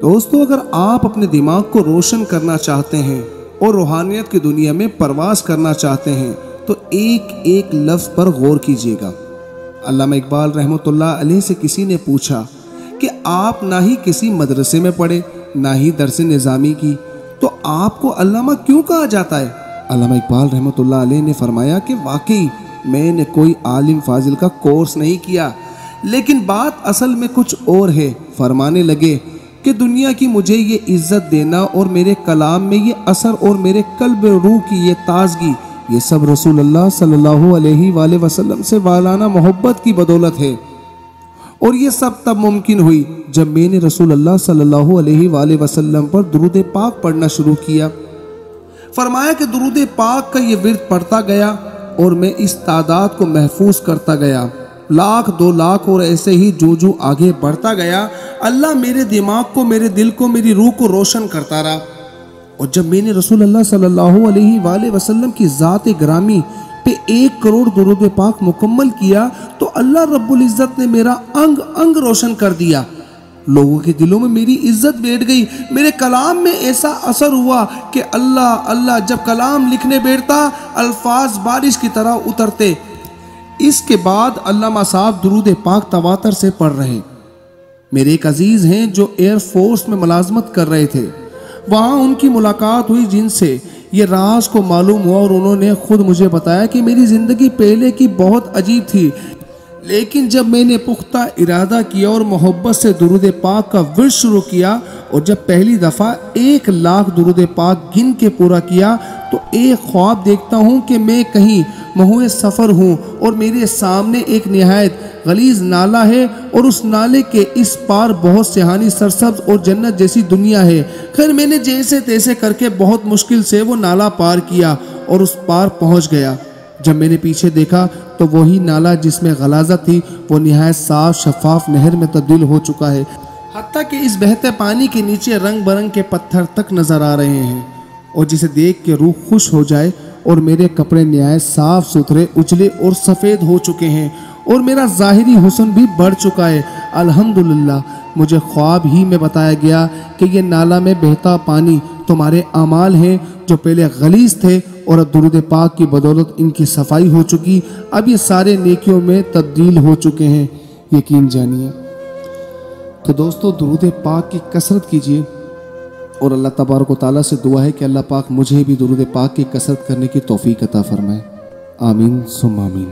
دوستو اگر آپ اپنے دماغ کو روشن کرنا چاہتے ہیں اور روحانیت کی دنیا میں پرواز کرنا چاہتے ہیں تو ایک ایک لفظ پر غور کیجیے گا۔ علامہ اقبال رحمۃ اللہ علیہ سے کسی نے پوچھا کہ آپ نہ ہی کسی مدرسے میں پڑھے نہ ہی درس نظامی کی، تو آپ کو علامہ کیوں کہا جاتا ہے؟ علامہ اقبال رحمۃ اللہ علیہ نے فرمایا کہ واقعی میں نے کوئی عالم فاضل کا کورس نہیں کیا، لیکن بات اصل میں کچھ اور ہے۔ فرمانے لگے کہ دنیا کی مجھے یہ عزت دینا اور میرے کلام میں یہ اثر اور میرے قلب روح کی یہ تازگی، یہ سب رسول اللہ صلی اللہ علیہ وآلہ وسلم سے والانہ محبت کی بدولت ہے، اور یہ سب تب ممکن ہوئی جب میں نے رسول اللہ صلی اللہ علیہ وآلہ وسلم پر درود پاک پڑھنا شروع کیا۔ فرمایا کہ درود پاک کا یہ ورد پڑھتا گیا اور میں اس تعداد کو محفوظ کرتا گیا، لاکھ 2 لاکھ اور ایسے ہی جو آگے بڑھتا گیا، اللہ میرے دماغ کو، میرے دل کو، میری روح کو روشن کرتا رہا۔ اور جب میں نے رسول اللہ صلی اللہ علیہ وآلہ وسلم کی ذات گرامی پہ 1 کروڑ درود پاک مکمل کیا تو اللہ رب العزت نے میرا انگ انگ روشن کر دیا، لوگوں کے دلوں میں میری عزت بیٹھ گئی، میرے کلام میں ایسا اثر ہوا کہ اللہ اللہ جب کلام لکھنے بیٹھتا الفاظ بارش کی طرح اترتے۔ اس کے بعد علامہ صاحب درود پاک تواتر سے پڑھ رہے۔ میرے ایک عزیز ہیں جو ایئر فورس میں ملازمت کر رہے تھے، وہاں ان کی ملاقات ہوئی جن سے یہ راز کو معلوم ہوا، اور انہوں نے خود مجھے بتایا کہ میری زندگی پہلے کی بہت عجیب تھی، لیکن جب میں نے پختہ ارادہ کیا اور محبت سے درود پاک کا ورد شروع کیا، اور جب پہلی دفعہ 1 لاکھ درود پاک گن کے پورا کیا تو ایک خواب دیکھتا ہوں کہ میں کہیں مہوئے سفر ہوں اور میرے سامنے ایک نہایت غلیظ نالہ ہے، اور اس نالے کے اس پار بہت سہانی سرسبز اور جنت جیسی دنیا ہے۔ خیر میں نے جیسے تیسے کر کے بہت مشکل سے وہ نالہ پار کیا اور اس پار پہنچ گیا۔ جب میں نے پیچھے دیکھا تو وہی نالہ جس میں غلاظت تھی وہ نہایت صاف شفاف نہر میں تبدیل ہو چکا ہے، حتیٰ کہ اس بہتے پانی کے نیچے رنگ برنگ کے پتھر تک نظر آ رہے ہیں، اور جسے دیکھ کے روح خوش ہو جائے۔ اور میرے کپڑے نہایت صاف ستھرے اجلے اور سفید ہو چکے ہیں، اور میرا ظاہری حسن بھی بڑھ چکا ہے۔ الحمدللہ مجھے خواب ہی میں بتایا گیا کہ یہ نالہ میں بہتا پانی تمہارے اعمال ہیں جو پہلے غلیظ تھے، اور اب درود پاک کی بدولت ان کی صفائی ہو چکی، اب یہ سارے نیکیوں میں تبدیل ہو چکے ہیں، یقین جانیے۔ تو دوستو درود پاک کی کثرت کیجیے، اور اللہ تبارک و تعالیٰ سے دعا ہے کہ اللہ پاک مجھے بھی درود پاک کی کثرت کرنے کی توفیق عطا فرمائے۔ آمین ثم آمین۔